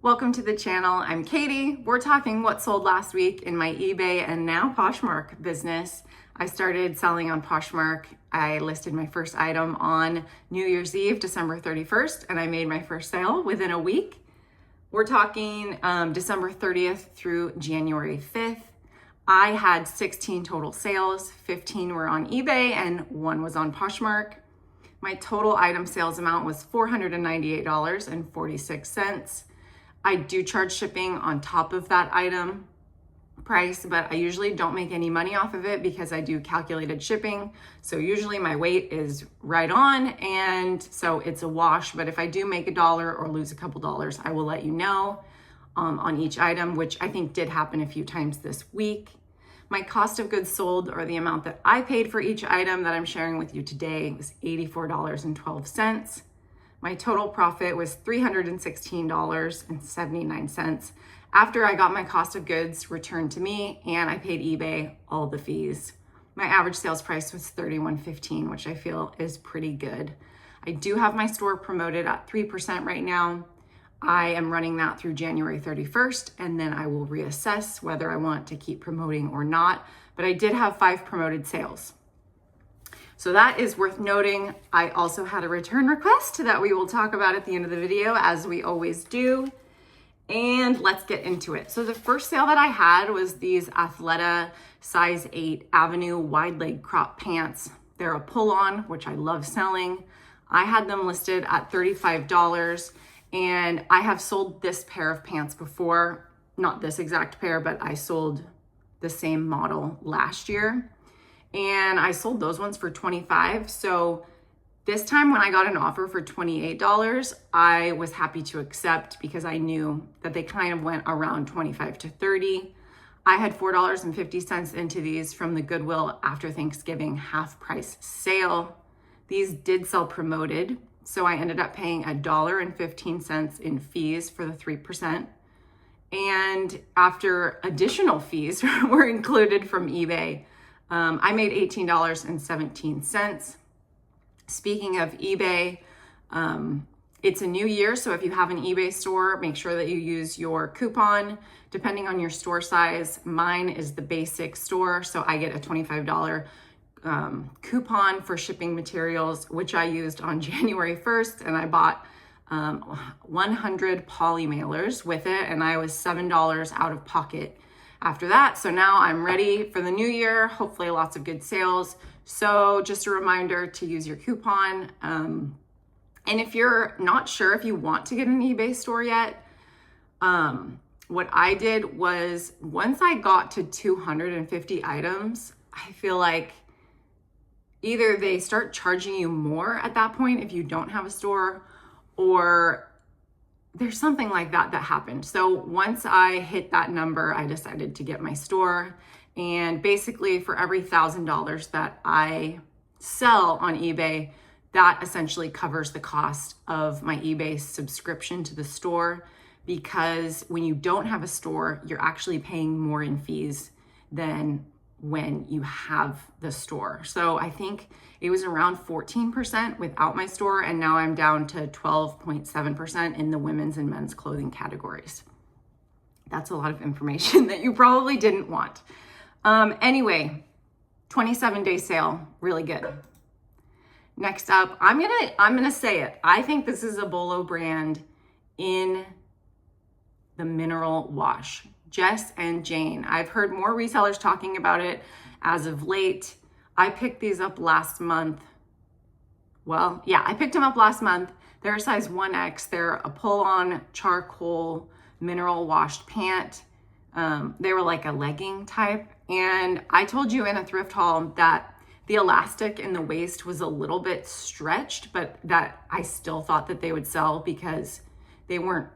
Welcome to the channel. I'm Katie. We're talking what sold last week in my eBay and now Poshmark business. I started selling on Poshmark. I listed my first item on New Year's Eve, December 31st, and I made my first sale within a week. We're talking December 30th through January 5th. I had 16 total sales, 15 were on eBay and 1 was on Poshmark. My total item sales amount was $498.46. I do charge shipping on top of that item price, but I usually don't make any money off of it because I do calculated shipping. So usually my weight is right on, and so it's a wash. But if I do make $1 or lose a couple dollars, I will let you know on each item, which I think did happen a few times this week. My cost of goods sold, or the amount that I paid for each item that I'm sharing with you today, was $84.12. My total profit was $316.79 after I got my cost of goods returned to me and I paid eBay all the fees. My average sales price was $31.15, which I feel is pretty good. I do have my store promoted at 3% right now. I am running that through January 31st, and then I will reassess whether I want to keep promoting or not. But I did have 5 promoted sales. So that is worth noting. I also had a return request that we will talk about at the end of the video, as we always do. And let's get into it. So the first sale that I had was these Athleta size 8 Avenue wide leg crop pants. They're a pull-on, which I love selling. I had them listed at $35, and I have sold this pair of pants before. Not this exact pair, but I sold the same model last year. And I sold those ones for $25. So this time when I got an offer for $28, I was happy to accept because I knew that they kind of went around $25 to $30. I had $4.50 into these from the Goodwill after Thanksgiving half price sale. These did sell promoted, so I ended up paying $1.15 in fees for the 3%. And after additional fees were included from eBay, I made $18.17. Speaking of eBay, it's a new year, so if you have an eBay store, make sure that you use your coupon. Depending on your store size, mine is the basic store, so I get a $25 coupon for shipping materials, which I used on January 1st, and I bought 100 poly mailers with it, and I was $7 out of pocket after that. So now I'm ready for the new year, hopefully lots of good sales. So just a reminder to use your coupon. And if you're not sure if you want to get an eBay store yet, what I did was once I got to 250 items, I feel like either they start charging you more at that point if you don't have a store, or there's something like that happened. So once I hit that number, I decided to get my store. And basically for every $1,000 that I sell on eBay, that essentially covers the cost of my eBay subscription to the store, because when you don't have a store, you're actually paying more in fees than when you have the store. So I think it was around 14% without my store, and now I'm down to 12.7% in the women's and men's clothing categories. That's a lot of information that you probably didn't want. Anyway, 27-day sale, really good. Next up, I'm gonna say it. I think this is a Bolo brand in the mineral wash. Jess and Jane. I've heard more resellers talking about it as of late. I picked these up last month. Well, yeah, I picked them up last month. They're a size 1X. They're a pull-on charcoal mineral washed pant. They were like a legging type. And I told you in a thrift haul that the elastic in the waist was a little bit stretched, but that I still thought that they would sell because they weren't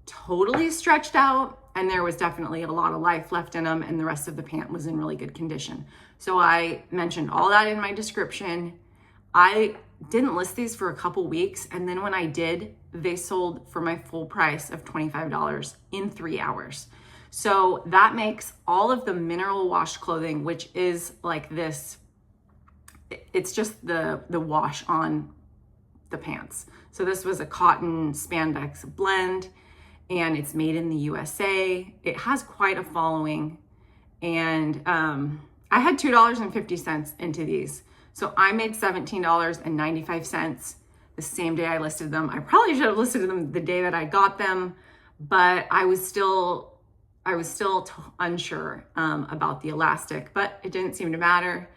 totally stretched out, and there was definitely a lot of life left in them, and the rest of the pant was in really good condition. So I mentioned all that in my description. I didn't list these for a couple weeks, and then when I did, they sold for my full price of $25 in 3 hours. So that makes all of the mineral wash clothing, which is like this, it's just the wash on the pants. So this was a cotton spandex blend, and it's made in the USA. It has quite a following, and I had $2.50 into these. So I made $17.95 the same day I listed them. I probably should have listed them the day that I got them, but I was still unsure about the elastic, but it didn't seem to matter.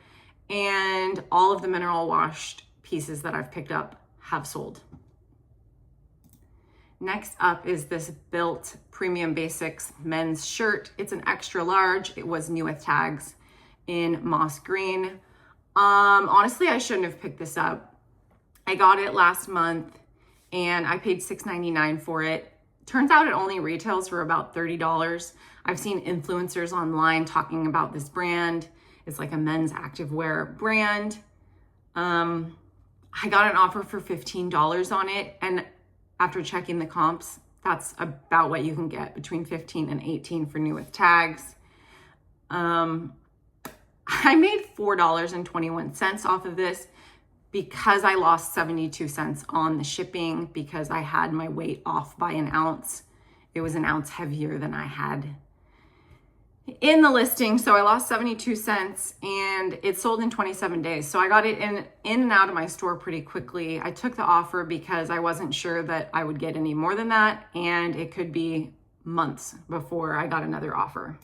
And all of the mineral washed pieces that I've picked up have sold. Next up is this Bylt Premium Basics men's shirt. It's an extra large. It was new with tags in moss green. Honestly, I shouldn't have picked this up. I got it last month and I paid $6.99 for it. Turns out it only retails for about $30. I've seen influencers online talking about this brand. It's like a men's activewear brand. I got an offer for $15 on it, and after checking the comps, that's about what you can get, between 15 and 18 for new with tags. I made $4.21 off of this because I lost 72 cents on the shipping because I had my weight off by an ounce. It was an ounce heavier than I had in the listing. So I lost 72 cents and it sold in 27 days. So I got it in and out of my store pretty quickly. I took the offer because I wasn't sure that I would get any more than that. And it could be months before I got another offer.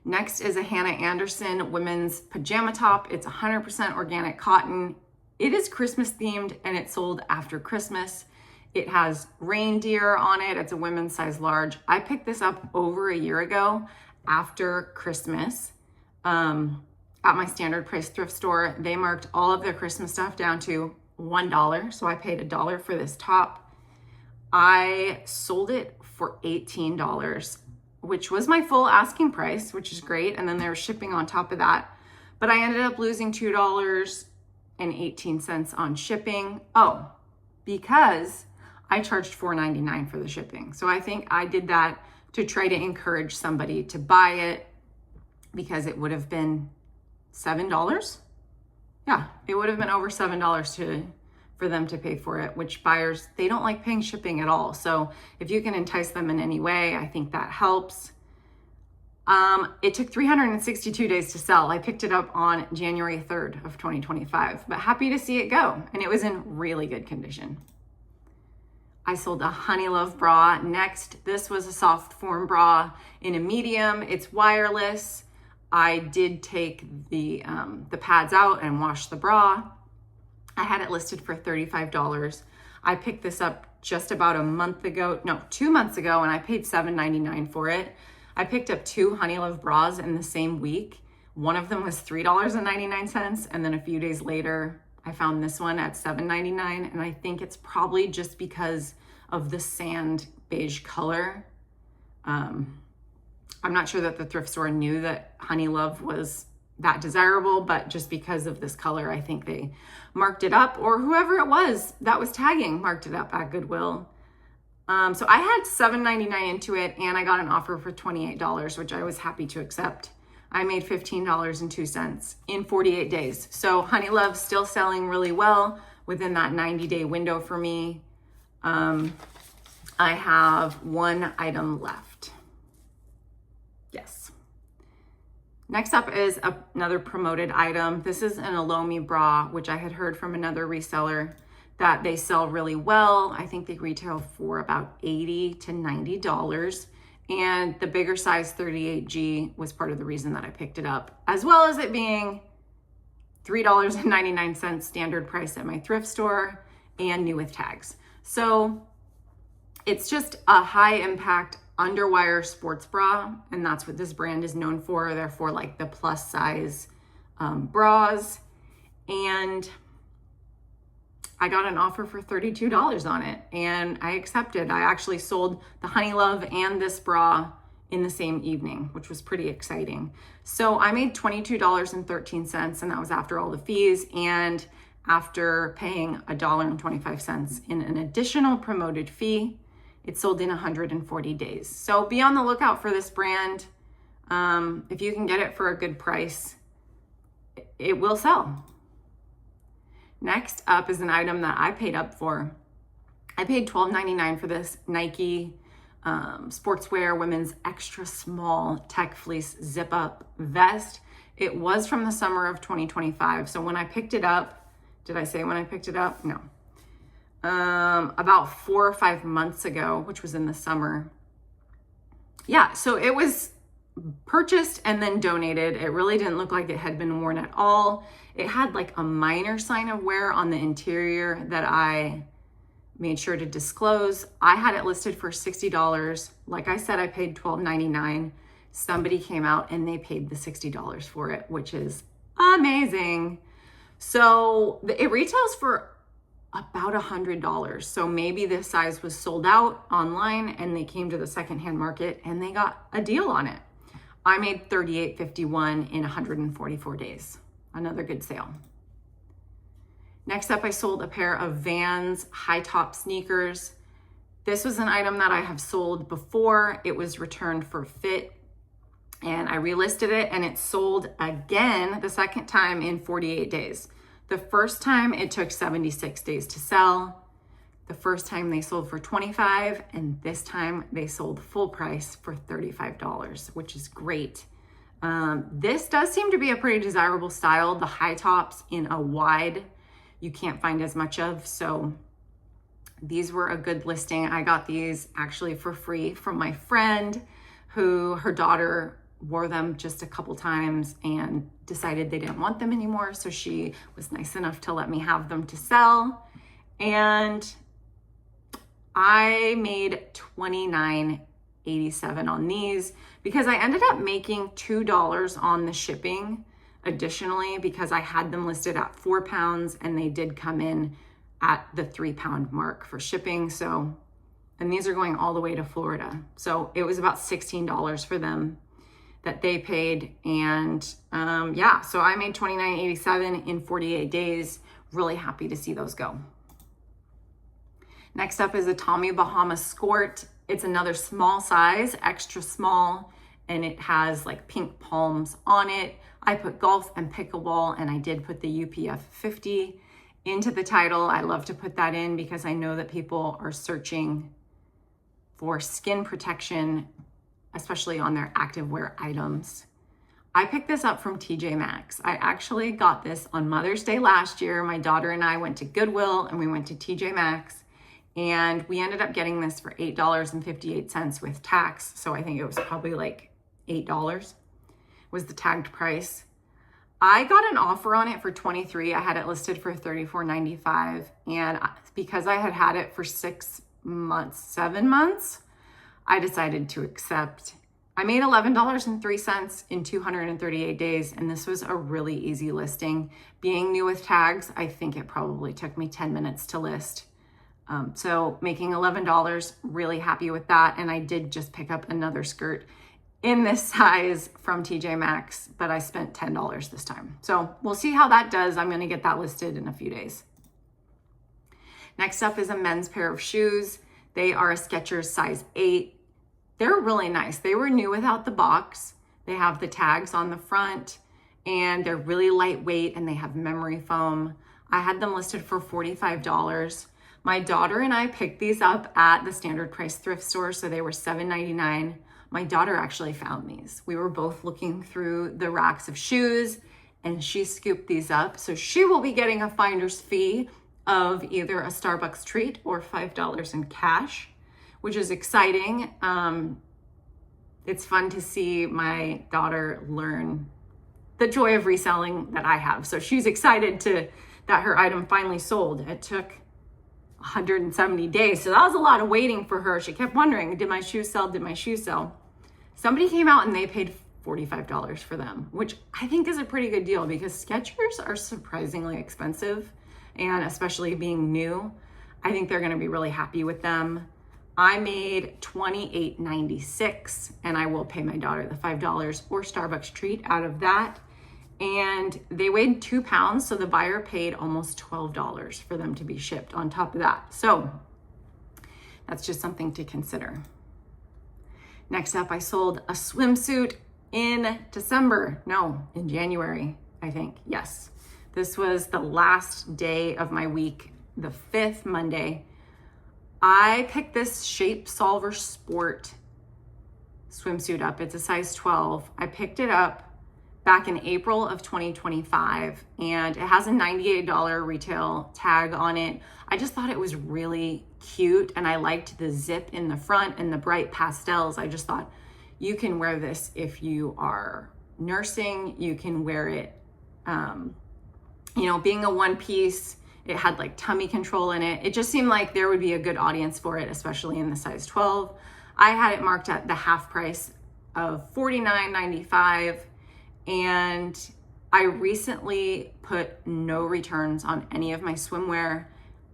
Next is a Hannah Andersson women's pajama top. It's 100% organic cotton. It is Christmas themed and it sold after Christmas. It has reindeer on it. It's a women's size large. I picked this up over a year ago after Christmas at my standard price thrift store. They marked all of their Christmas stuff down to $1. So I paid $1 for this top. I sold it for $18, which was my full asking price, which is great. And then there was shipping on top of that. But I ended up losing $2.18 on shipping. Oh, because I charged $4.99 for the shipping. So I think I did that to try to encourage somebody to buy it because it would have been $7. Yeah, it would have been over $7 for them to pay for it, which buyers, they don't like paying shipping at all. So if you can entice them in any way, I think that helps. It took 362 days to sell. I picked it up on January 3rd of 2025, but happy to see it go. And it was in really good condition. I sold a Honeylove bra. Next, this was a soft form bra in a medium. It's wireless. I did take the pads out and wash the bra. I had it listed for $35. I picked this up just about 2 months ago, and I paid $7.99 for it. I picked up 2 Honeylove bras in the same week. One of them was $3.99, and then a few days later, I found this one at $7.99, and I think it's probably just because of the sand beige color. I'm not sure that the thrift store knew that Honeylove was that desirable, but just because of this color, I think they marked it up, or whoever it was that was tagging marked it up at Goodwill. So I had $7.99 into it, and I got an offer for $28, which I was happy to accept. I made $15.02 in 48 days. So Honeylove's still selling really well within that 90-day window for me. I have 1 item left. Yes. Next up is another promoted item. This is an Elomi bra, which I had heard from another reseller that they sell really well. I think they retail for about $80 to $90. And the bigger size 38G was part of the reason that I picked it up, as well as it being $3.99 standard price at my thrift store and new with tags. So it's just a high impact underwire sports bra, and that's what this brand is known for. They're for like the plus size bras. And I got an offer for $32 on it, and I accepted. I actually sold the Honeylove and this bra in the same evening, which was pretty exciting. So I made $22.13, and that was after all the fees and after paying $1.25 in an additional promoted fee. It sold in 140 days. So be on the lookout for this brand. If you can get it for a good price, it will sell. Next up is an item that I paid up for. I paid $12.99 for this Nike sportswear women's extra small tech fleece zip up vest. It was from the summer of 2025. So when I picked it up, did I say when I picked it up? No. About 4 or 5 months ago, which was in the summer. Yeah, so it was purchased and then donated. It really didn't look like it had been worn at all. It had like a minor sign of wear on the interior that I made sure to disclose. I had it listed for $60. Like I said, I paid $12.99. Somebody came out and they paid the $60 for it, which is amazing. So it retails for about $100. So maybe this size was sold out online and they came to the secondhand market and they got a deal on it. I made $38.51 in 144 days. Another good sale. Next up, I sold a pair of Vans high top sneakers. This was an item that I have sold before. It was returned for fit and I relisted it and it sold again the second time in 48 days. The first time it took 76 days to sell. The first time they sold for $25 and this time they sold full price for $35, which is great. This does seem to be a pretty desirable style. The high tops in a wide, you can't find as much of. So these were a good listing. I got these actually for free from my friend who her daughter wore them just a couple times and decided they didn't want them anymore. So she was nice enough to let me have them to sell. And I made $29.87 on these because I ended up making $2 on the shipping additionally because I had them listed at 4 pounds and they did come in at the 3 pound mark for shipping. So, and these are going all the way to Florida. So it was about $16 for them that they paid. And yeah, so I made $29.87 in 48 days. Really happy to see those go. Next up is a Tommy Bahama skort. It's another small size, extra small, and it has like pink palms on it. I put golf and pickleball, and I did put the UPF 50 into the title. I love to put that in because I know that people are searching for skin protection, especially on their activewear items. I picked this up from TJ Maxx. I actually got this on Mother's Day last year. My daughter and I went to Goodwill and we went to TJ Maxx and we ended up getting this for $8.58 with tax. So I think it was probably like $8 was the tagged price. I got an offer on it for $23. I had it listed for $34.95. And because I had had it for 7 months, I decided to accept. I made $11.03 in 238 days, and this was a really easy listing. Being new with tags, I think it probably took me 10 minutes to list. So making $11, really happy with that. And I did just pick up another skirt in this size from TJ Maxx, but I spent $10 this time. So we'll see how that does. I'm gonna get that listed in a few days. Next up is a men's pair of shoes. They are a Skechers size 8. They're really nice. They were new without the box. They have the tags on the front and they're really lightweight and they have memory foam. I had them listed for $45. My daughter and I picked these up at the standard price thrift store, so they were $7.99. My daughter actually found these. We were both looking through the racks of shoes and she scooped these up. So she will be getting a finder's fee of either a Starbucks treat or $5 in cash, which is exciting. It's fun to see my daughter learn the joy of reselling that I have. So she's excited that her item finally sold. It took 170 days. So that was a lot of waiting for her. She kept wondering, did my shoes sell? Did my shoes sell? Somebody came out and they paid $45 for them, which I think is a pretty good deal because Skechers are surprisingly expensive. And especially being new, I think they're gonna be really happy with them. I made $28.96 and I will pay my daughter the $5 or Starbucks treat out of that. And they weighed 2 pounds, so the buyer paid almost $12 for them to be shipped on top of that. So that's just something to consider. Next up, I sold a swimsuit in January, I think, yes. This was the last day of my week, the 5th Monday. I picked this Shape Solver Sport swimsuit up. It's a size 12. I picked it up back in April of 2025, and it has a $98 retail tag on it. I just thought it was really cute, and I liked the zip in the front and the bright pastels. I just thought you can wear this if you are nursing. You can wear it, being a one piece. It had like tummy control in it. It just seemed like there would be a good audience for it, especially in the size 12. I had it marked at the half price of $49.95, and I recently put no returns on any of my swimwear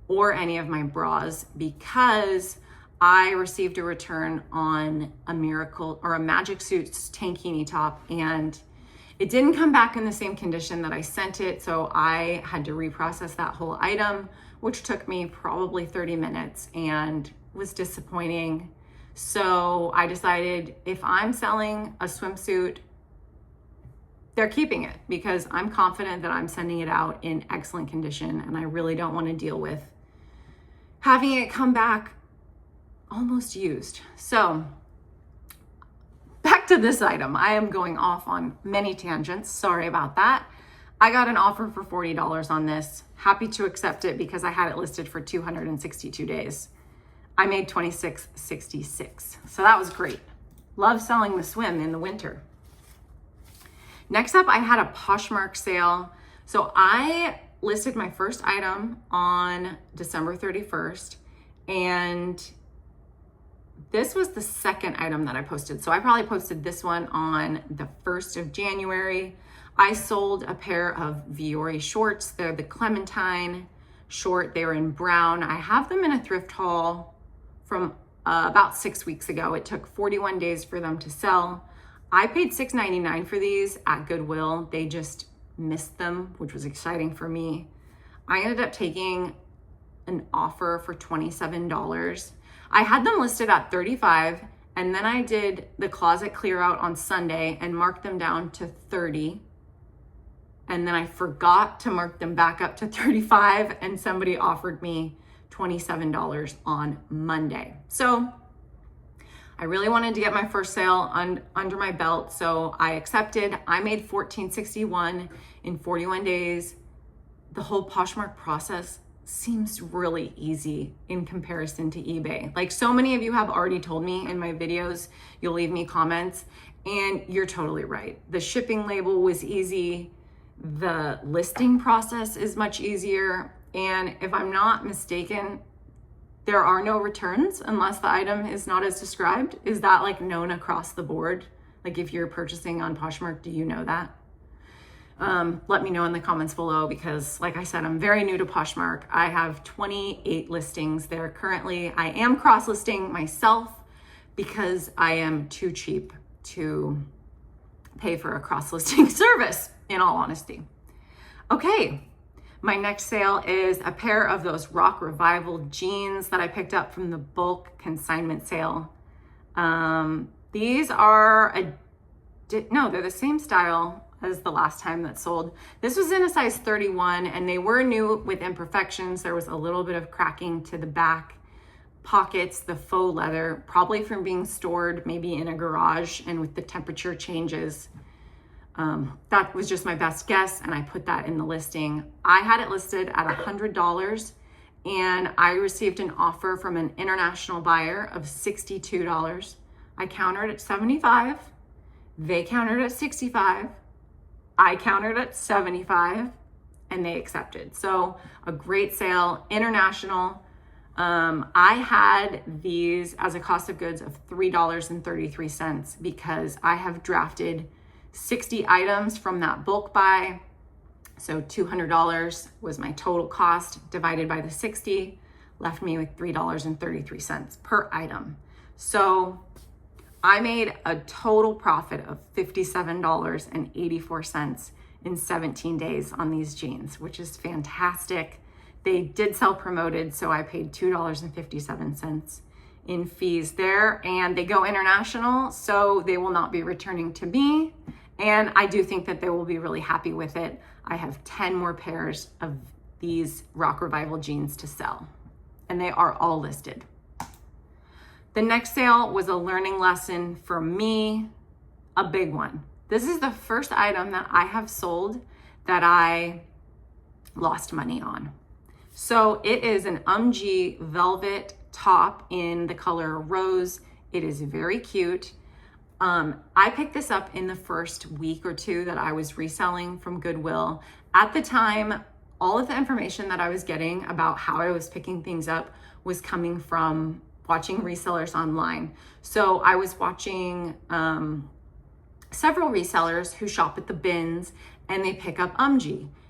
or any of my bras because I received a return on a Miracle or a Magic Suits tankini top, and it didn't come back in the same condition that I sent it, so I had to reprocess that whole item, which took me probably 30 minutes and was disappointing. So I decided if I'm selling a swimsuit, they're keeping it because I'm confident that I'm sending it out in excellent condition, and I really don't want to deal with having it come back almost used. So back to this item. I am going off on many tangents. Sorry about that. I got an offer for $40 on this. Happy to accept it because I had it listed for 262 days. I made $26.66. So that was great. Love selling the swim in the winter. Next up, I had a Poshmark sale. So I listed my first item on December 31st, and this was the second item that I posted. So I probably posted this one on the 1st of January. I sold a pair of Viore shorts. They're the Clementine short. They were in brown. I have them in a thrift haul from about 6 weeks ago. It took 41 days for them to sell. I paid $6.99 for these at Goodwill. They just missed them, which was exciting for me. I ended up taking an offer for $27. I had them listed at $35, and then I did the closet clear out on Sunday and marked them down to $30. And then I forgot to mark them back up to $35, and somebody offered me $27 on Monday. So I really wanted to get my first sale under my belt, so I accepted. I made $14.61 in 41 days. The whole Poshmark process seems really easy in comparison to eBay. Like, so many of you have already told me in my videos, you'll leave me comments, and you're totally right. The shipping label was easy. The listing process is much easier. And if I'm not mistaken, there are no returns unless the item is not as described. Is that like known across the board? Like, if you're purchasing on Poshmark, do you know that? Let me know in the comments below, because like I said, I'm very new to Poshmark. I have 28 listings there currently. I am cross-listing myself because I am too cheap to pay for a cross-listing service, in all honesty. Okay, my next sale is a pair of those Rock Revival jeans that I picked up from the bulk consignment sale. These are they're the same style as the last time that sold. This was in a size 31, and they were new with imperfections. There was a little bit of cracking to the back pockets, the faux leather, probably from being stored maybe in a garage and with the temperature changes. That was just my best guess, and I put that in the listing. I had it listed at $100, and I received an offer from an international buyer of $62. I countered at $75. They countered at $65. I countered at $75, and they accepted. So a great sale, international. I had these as a cost of goods of $3.33 because I have drafted 60 items from that bulk buy. So $200 was my total cost divided by the 60, left me with $3.33 per item. So I made a total profit of $57.84 in 17 days on these jeans, which is fantastic. They did sell promoted, so I paid $2.57 in fees there, and they go international, so they will not be returning to me. And I do think that they will be really happy with it. I have 10 more pairs of these Rock Revival jeans to sell, and they are all listed. The next sale was a learning lesson for me, a big one. This is the first item that I have sold that I lost money on. So it is an velvet top in the color rose. It is very cute. I picked this up in the first week or two that I was reselling from Goodwill. At the time, all of the information that I was getting about how I was picking things up was coming from watching resellers online. So I was watching several resellers who shop at the bins and they pick up and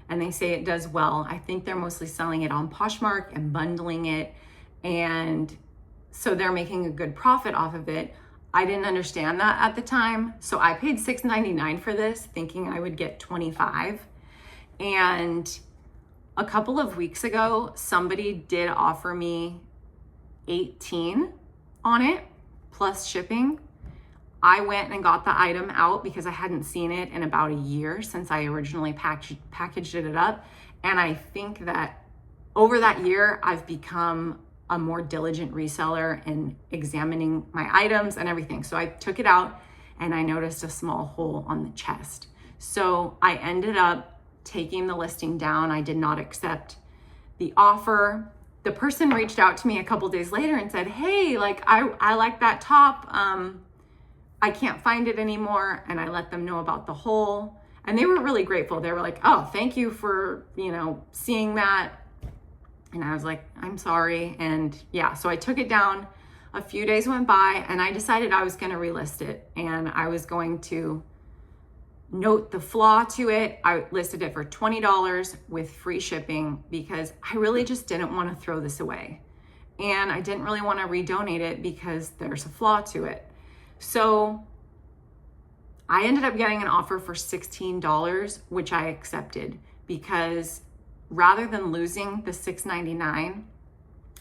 they say it does well. I think they're mostly selling it on Poshmark and bundling it. And so they're making a good profit off of it. I didn't understand that at the time. So I paid $6.99 for this, thinking I would get $25. And a couple of weeks ago, somebody did offer me $18 on it, plus shipping. I went and got the item out because I hadn't seen it in about a year since I originally packaged it up. And I think that over that year, I've become a more diligent reseller in examining my items and everything. So I took it out and I noticed a small hole on the chest. So I ended up taking the listing down. I did not accept the offer. The person reached out to me a couple days later and said, hey, like I like that top. I can't find it anymore. And I let them know about the hole. And they were really grateful. They were like, oh, thank you for, seeing that. And I was like, I'm sorry. And yeah, so I took it down. A few days went by and I decided I was going to relist it. And I was going to note the flaw to it. I listed it for $20 with free shipping because I really just didn't want to throw this away. And I didn't really want to redonate it because there's a flaw to it. So I ended up getting an offer for $16, which I accepted because rather than losing the $6.99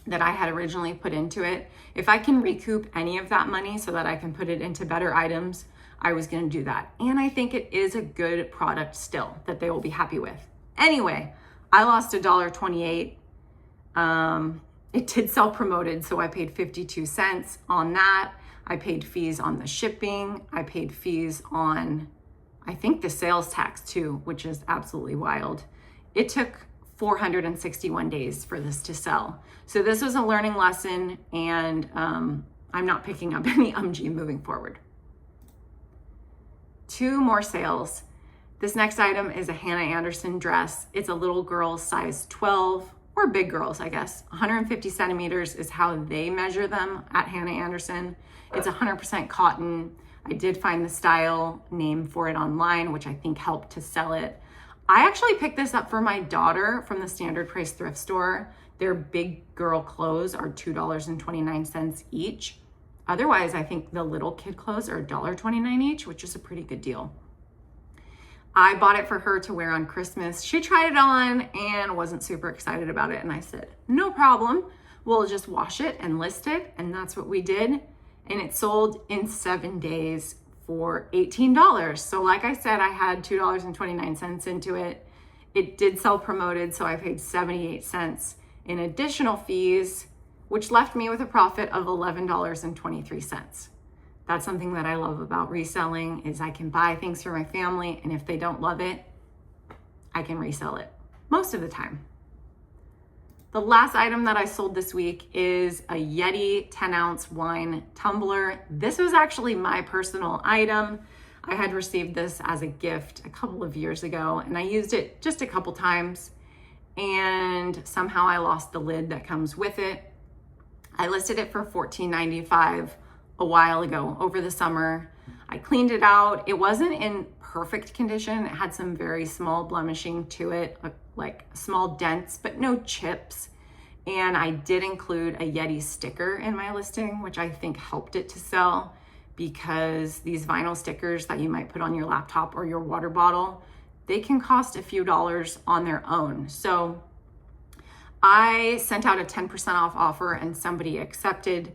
that I had originally put into it, if I can recoup any of that money so that I can put it into better items, I was going to do that. And I think it is a good product still that they will be happy with. Anyway, I lost $1.28. It did sell promoted, so I paid 52 cents on that. I paid fees on the shipping. I paid fees on, I think, the sales tax too, which is absolutely wild. It took 461 days for this to sell. So this was a learning lesson, and I'm not picking up any moving forward. 2 more sales. This next item is a Hannah Andersson dress. It's a little girl size 12, or big girls, I guess. 150 centimeters is how they measure them at Hannah Andersson. It's 100% cotton. I did find the style name for it online, which I think helped to sell it. I actually picked this up for my daughter from the standard price thrift store. Their big girl clothes are $2.29 each. Otherwise, I think the little kid clothes are $1.29 each, which is a pretty good deal. I bought it for her to wear on Christmas. She tried it on and wasn't super excited about it. And I said, no problem. We'll just wash it and list it. And that's what we did. And it sold in 7 days for $18. So like I said, I had $2.29 into it. It did sell promoted, so I paid 78 cents in additional fees, which left me with a profit of $11.23. That's something that I love about reselling, is I can buy things for my family, and if they don't love it, I can resell it most of the time. The last item that I sold this week is a Yeti 10-ounce wine tumbler. This was actually my personal item. I had received this as a gift a couple of years ago, and I used it just a couple times, and somehow I lost the lid that comes with it. I listed it for $14.95 a while ago over the summer. I cleaned it out. It wasn't in perfect condition. It had some very small blemishing to it, like small dents, but no chips. And I did include a Yeti sticker in my listing, which I think helped it to sell, because these vinyl stickers that you might put on your laptop or your water bottle, they can cost a few dollars on their own. So I sent out a 10% off offer and somebody accepted.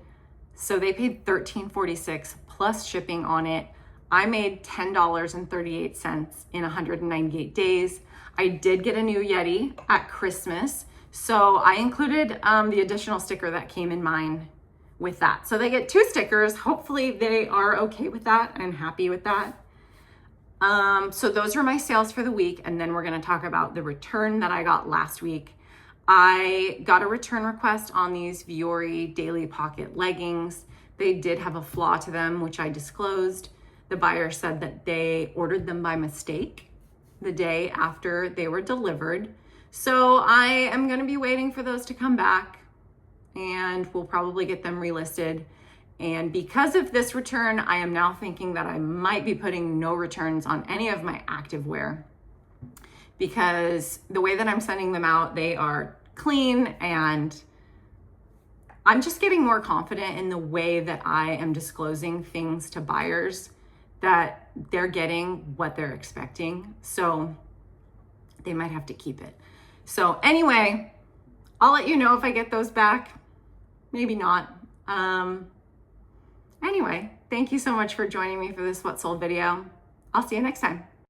So they paid $13.46 plus shipping on it. I made $10.38 in 198 days. I did get a new Yeti at Christmas. So I included the additional sticker that came in mine with that. So they get 2 stickers. Hopefully they are okay with that and happy with that. So those are my sales for the week. And then we're going to talk about the return that I got last week. I got a return request on these Vuori daily pocket leggings. They did have a flaw to them, which I disclosed. The buyer said that they ordered them by mistake the day after they were delivered. So I am going to be waiting for those to come back, and we'll probably get them relisted. And because of this return, I am now thinking that I might be putting no returns on any of my activewear, because the way that I'm sending them out, they are clean, and I'm just getting more confident in the way that I am disclosing things to buyers, that they're getting what they're expecting. So they might have to keep it. So anyway, I'll let you know if I get those back. Maybe not. Anyway, thank you so much for joining me for this What Sold video. I'll see you next time.